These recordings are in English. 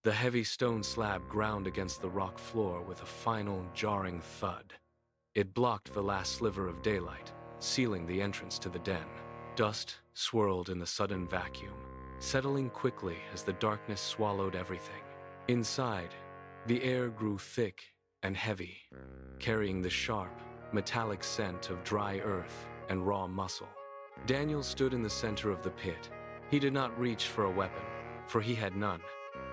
The heavy stone slab ground against the rock floor with a final, jarring thud. It blocked the last sliver of daylight, sealing the entrance to the den. Dust swirled in the sudden vacuum, settling quickly as the darkness swallowed everything. Inside, the air grew thick and heavy, carrying the sharp, metallic scent of dry earth and raw muscle. Daniel stood in the center of the pit. He did not reach for a weapon, for he had none.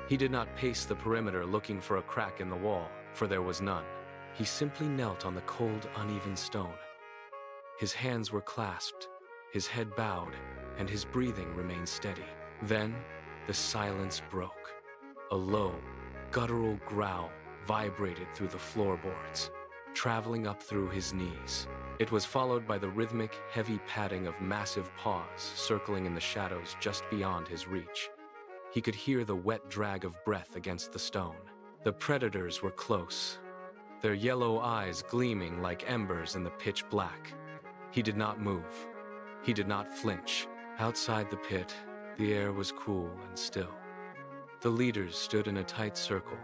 He did not pace the perimeter looking for a crack in the wall, for there was none. He simply knelt on the cold, uneven stone. His hands were clasped, his head bowed, and his breathing remained steady. Then, the silence broke. A low, guttural growl vibrated through the floorboards, traveling up through his knees. It was followed by the rhythmic, heavy padding of massive paws circling in the shadows just beyond his reach. He could hear the wet drag of breath against the stone. The predators were close, their yellow eyes gleaming like embers in the pitch black. He did not move. He did not flinch. Outside the pit, the air was cool and still. The leaders stood in a tight circle,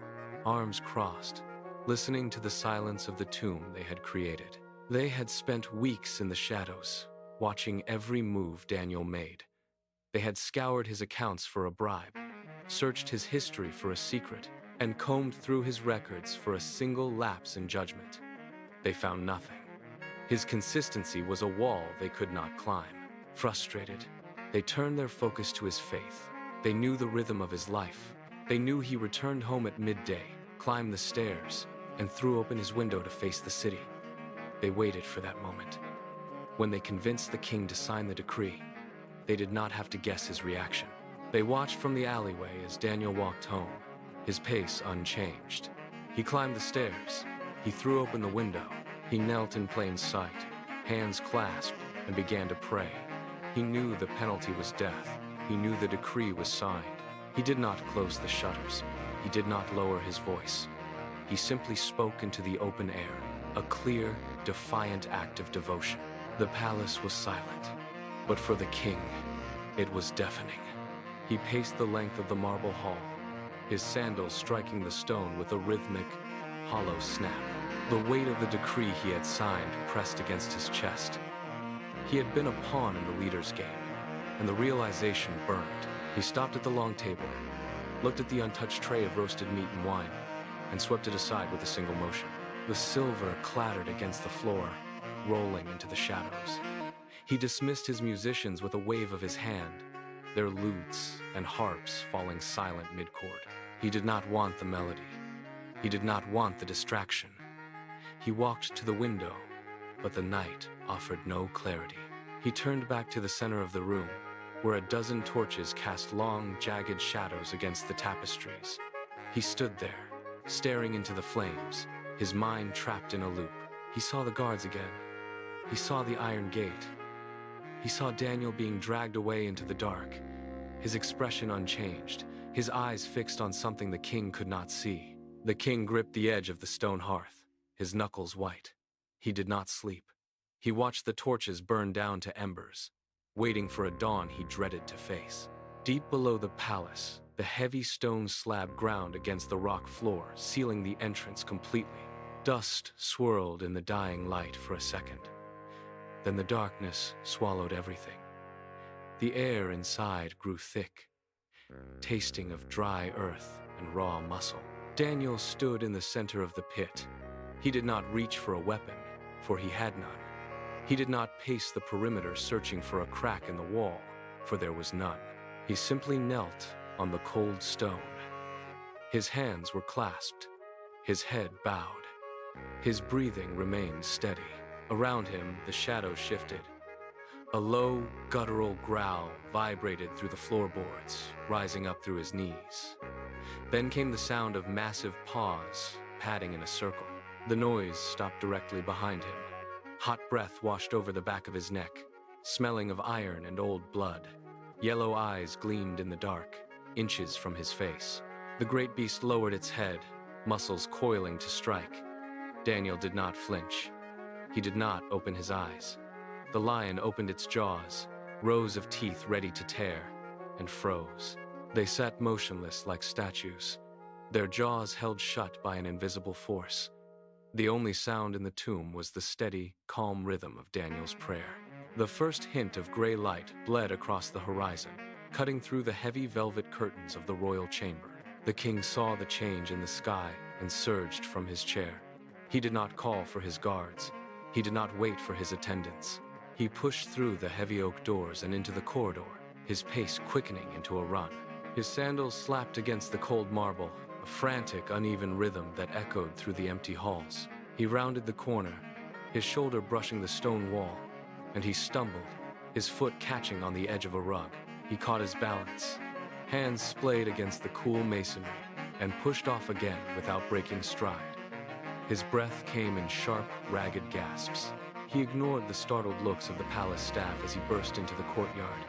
arms crossed, listening to the silence of the tomb they had created. They had spent weeks in the shadows, watching every move Daniel made. They had scoured his accounts for a bribe, searched his history for a secret, and combed through his records for a single lapse in judgment. They found nothing. His consistency was a wall they could not climb. Frustrated, they turned their focus to his faith. They knew the rhythm of his life. They knew he returned home at midday, climbed the stairs, and threw open his window to face the city. They waited for that moment. When they convinced the king to sign the decree, they did not have to guess his reaction. They watched from the alleyway as Daniel walked home, his pace unchanged. He climbed the stairs. He threw open the window. He knelt in plain sight, hands clasped, and began to pray. He knew the penalty was death. He knew the decree was signed. He did not close the shutters. He did not lower his voice. He simply spoke into the open air, a clear, defiant act of devotion. The palace was silent, but for the king, it was deafening. He paced the length of the marble hall, his sandals striking the stone with a rhythmic, hollow snap. The weight of the decree he had signed pressed against his chest. He had been a pawn in the leader's game, and the realization burned. He stopped at the long table, looked at the untouched tray of roasted meat and wine, and swept it aside with a single motion. The silver clattered against the floor, rolling into the shadows. He dismissed his musicians with a wave of his hand, their lutes and harps falling silent mid-chord. He did not want the melody. He did not want the distraction. He walked to the window, but the night offered no clarity. He turned back to the center of the room, where a dozen torches cast long, jagged shadows against the tapestries. He stood there, staring into the flames, his mind trapped in a loop. He saw the guards again. He saw the iron gate. He saw Daniel being dragged away into the dark, his expression unchanged, his eyes fixed on something the king could not see. The king gripped the edge of the stone hearth, his knuckles white. He did not sleep. He watched the torches burn down to embers, waiting for a dawn he dreaded to face. Deep below the palace, the heavy stone slab ground against the rock floor, sealing the entrance completely. Dust swirled in the dying light for a second. Then the darkness swallowed everything. The air inside grew thick, tasting of dry earth and raw muscle. Daniel stood in the center of the pit. He did not reach for a weapon, for he had none. He did not pace the perimeter searching for a crack in the wall, for there was none. He simply knelt on the cold stone. His hands were clasped, his head bowed. His breathing remained steady. Around him, the shadows shifted. A low, guttural growl vibrated through the floorboards, rising up through his knees. Then came the sound of massive paws padding in a circle. The noise stopped directly behind him. Hot breath washed over the back of his neck, smelling of iron and old blood. Yellow eyes gleamed in the dark, inches from his face. The great beast lowered its head, muscles coiling to strike. Daniel did not flinch. He did not open his eyes. The lion opened its jaws, rows of teeth ready to tear, and froze. They sat motionless like statues, their jaws held shut by an invisible force. The only sound in the tomb was the steady, calm rhythm of Daniel's prayer. The first hint of gray light bled across the horizon, cutting through the heavy velvet curtains of the royal chamber. The king saw the change in the sky and surged from his chair. He did not call for his guards. He did not wait for his attendants. He pushed through the heavy oak doors and into the corridor, his pace quickening into a run. His sandals slapped against the cold marble, a frantic, uneven rhythm that echoed through the empty halls. He rounded the corner, his shoulder brushing the stone wall, and he stumbled, his foot catching on the edge of a rug. He caught his balance, hands splayed against the cool masonry, and pushed off again without breaking stride. His breath came in sharp, ragged gasps. He ignored the startled looks of the palace staff as he burst into the courtyard.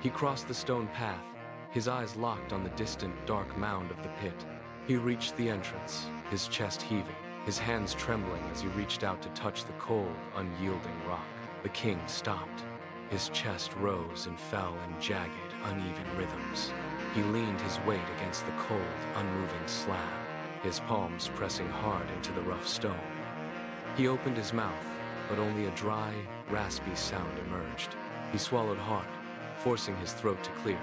He crossed the stone path, his eyes locked on the distant, dark mound of the pit. He reached the entrance, his chest heaving, his hands trembling as he reached out to touch the cold, unyielding rock. The king stopped. His chest rose and fell in jagged, uneven rhythms. He leaned his weight against the cold, unmoving slab, his palms pressing hard into the rough stone. He opened his mouth, but only a dry, raspy sound emerged. He swallowed hard, forcing his throat to clear.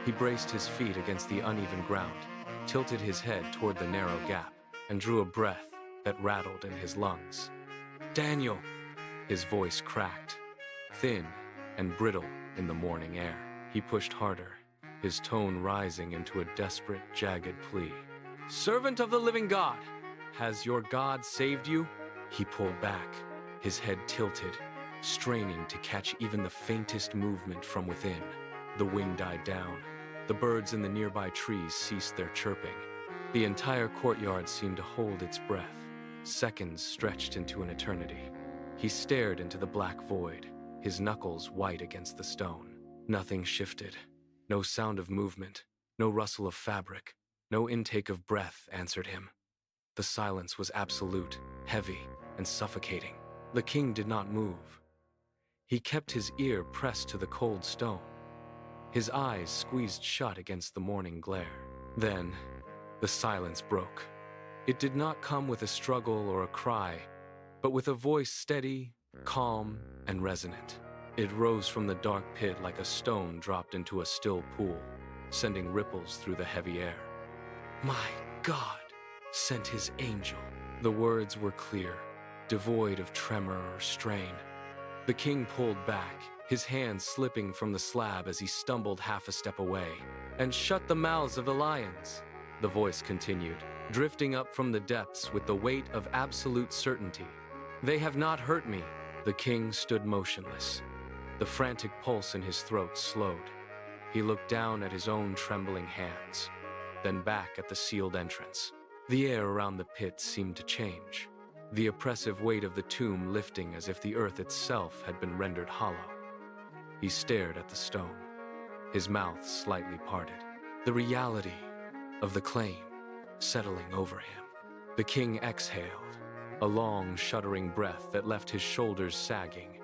He braced his feet against the uneven ground, tilted his head toward the narrow gap, and drew a breath that rattled in his lungs. "Daniel!" His voice cracked, thin and brittle in the morning air. He pushed harder, his tone rising into a desperate, jagged plea. "Servant of the living God, has your God saved you?" He pulled back, his head tilted, straining to catch even the faintest movement from within. The wind died down. The birds in the nearby trees ceased their chirping. The entire courtyard seemed to hold its breath. Seconds stretched into an eternity. He stared into the black void, his knuckles white against the stone. Nothing shifted. No sound of movement, no rustle of fabric, no intake of breath answered him. The silence was absolute, heavy, and suffocating. The king did not move. He kept his ear pressed to the cold stone, his eyes squeezed shut against the morning glare. Then, the silence broke. It did not come with a struggle or a cry, but with a voice steady, calm, and resonant. It rose from the dark pit like a stone dropped into a still pool, sending ripples through the heavy air. "My God sent his angel." The words were clear, devoid of tremor or strain. The king pulled back, his hands slipping from the slab as he stumbled half a step away. "And shut the mouths of the lions," the voice continued, drifting up from the depths with the weight of absolute certainty. "They have not hurt me." The king stood motionless. The frantic pulse in his throat slowed. He looked down at his own trembling hands, then back at the sealed entrance. The air around the pit seemed to change, the oppressive weight of the tomb lifting as if the earth itself had been rendered hollow. He stared at the stone, his mouth slightly parted, the reality of the claim settling over him. The king exhaled, a long, shuddering breath that left his shoulders sagging,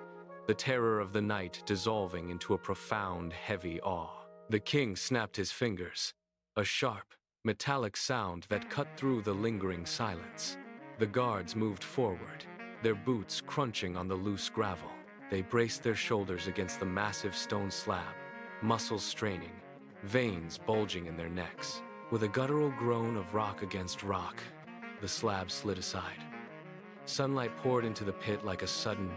the terror of the night dissolving into a profound, heavy awe. The king snapped his fingers, a sharp, metallic sound that cut through the lingering silence. The guards moved forward, their boots crunching on the loose gravel. They braced their shoulders against the massive stone slab, muscles straining, veins bulging in their necks. With a guttural groan of rock against rock, the slab slid aside. Sunlight poured into the pit like a sudden,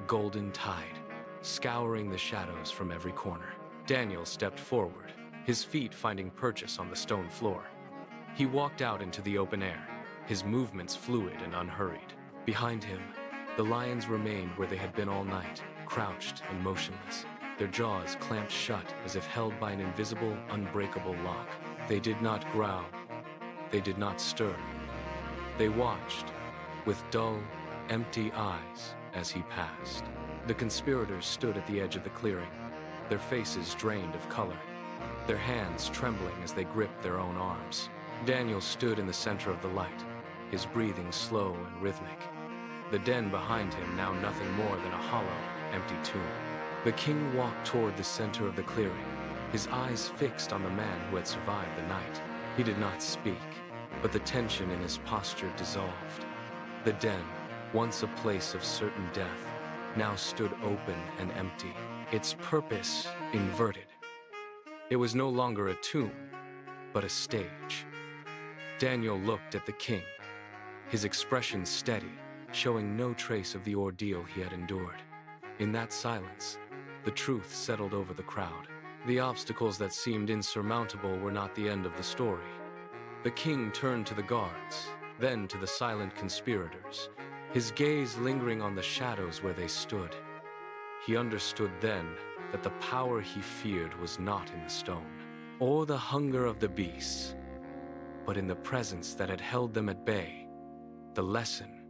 golden tide, scouring the shadows from every corner. Daniel stepped forward, his feet finding purchase on the stone floor. He walked out into the open air, his movements fluid and unhurried. Behind him, the lions remained where they had been all night, crouched and motionless, their jaws clamped shut as if held by an invisible, unbreakable lock. They did not growl. They did not stir. They watched, with dull, empty eyes, as he passed. The conspirators stood at the edge of the clearing, their faces drained of color, their hands trembling as they gripped their own arms. Daniel stood in the center of the light, his breathing slow and rhythmic. The den behind him now nothing more than a hollow, empty tomb. The king walked toward the center of the clearing, his eyes fixed on the man who had survived the night. He did not speak, but the tension in his posture dissolved. The den, once a place of certain death, now stood open and empty, its purpose inverted. It was no longer a tomb, but a stage. Daniel looked at the king, his expression steady, showing no trace of the ordeal he had endured. In that silence, the truth settled over the crowd. The obstacles that seemed insurmountable were not the end of the story. The king turned to the guards, then to the silent conspirators, his gaze lingering on the shadows where they stood. He understood then that the power he feared was not in the stone, or the hunger of the beasts, but in the presence that had held them at bay. The lesson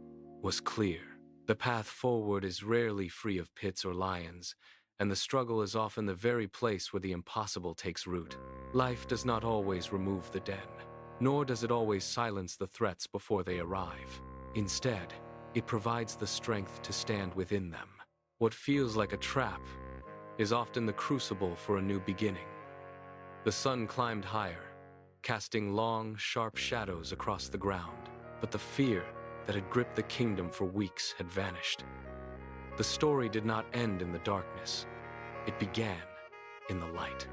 was clear. The path forward is rarely free of pits or lions, and the struggle is often the very place where the impossible takes root. Life does not always remove the den, nor does it always silence the threats before they arrive. Instead, it provides the strength to stand within them. What feels like a trap is often the crucible for a new beginning. The sun climbed higher, casting long, sharp shadows across the ground, but the fear that had gripped the kingdom for weeks had vanished. The story did not end in the darkness. It began in the light.